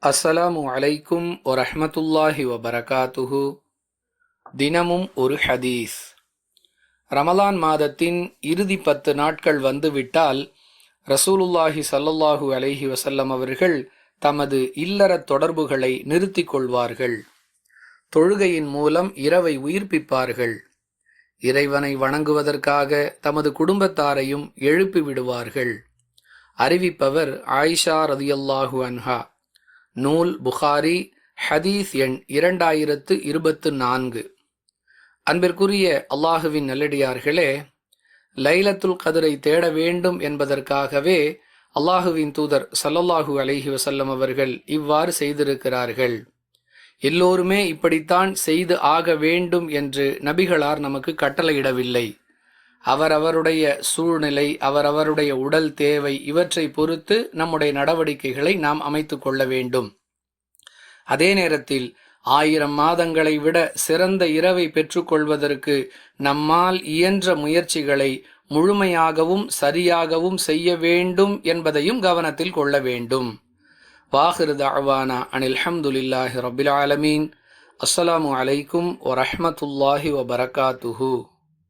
அஸ்ஸலாமு அலைக்கும் வரஹ்மத்துல்லாஹி வபரகாத்துஹு. தினமும் ஒரு ஹதீஸ். ரமலான் மாதத்தின் இறுதி 10 நாட்கள் வந்துவிட்டால் ரசூலுல்லாஹி ஸல்லல்லாஹு அலைஹி வஸல்லம் அவர்கள் தமது இல்லறத் தொடர்புகளை நிறுத்திக் கொள்வார்கள். தொழுகையின் மூலம் இரவை உயிர்ப்பிப்பார்கள். இறைவனை வணங்குவதற்காக தமது குடும்பத்தாரையும் எழுப்பி விடுவார்கள். அறிவிப்பவர் ஆயிஷா ரதியல்லாஹு அன்ஹா. நூல் புகாரி, ஹதீஸ் எண் 2024. அன்பிற்குரிய அல்லாஹுவின் நல்லடியார்களே, லைலத்துல் கத்ரை தேட வேண்டும் என்பதற்காகவே அல்லாஹுவின் தூதர் ஸல்லல்லாஹு அலைஹி வஸல்லம் அவர்கள் இவ்வாறு செய்திருக்கிறார்கள். எல்லோருமே இப்படித்தான் செய்து ஆக வேண்டும் என்று நபிகளார் நமக்கு கட்டளையிடவில்லை. அவரவருடைய சூழ்நிலை, அவரவருடைய உடல் தேவை, இவற்றை பொறுத்து நம்முடைய நடவடிக்கைகளை நாம் அமைத்து கொள்ள வேண்டும். அதே நேரத்தில் 1000 மாதங்களை விட சிறந்த இரவை பெற்றுக்கொள்வதற்கு நம்மால் இயன்ற முயற்சிகளை முழுமையாகவும் சரியாகவும் செய்ய வேண்டும் என்பதையும் கவனத்தில் கொள்ள வேண்டும். வாஹிரு தஅவானா அனில் ஹம்துலில்லாஹி ரப்பில் ஆலமீன். அஸ்ஸலாமு அலைக்கும் வரஹ்மத்துல்லாஹி வபரகாத்துஹு.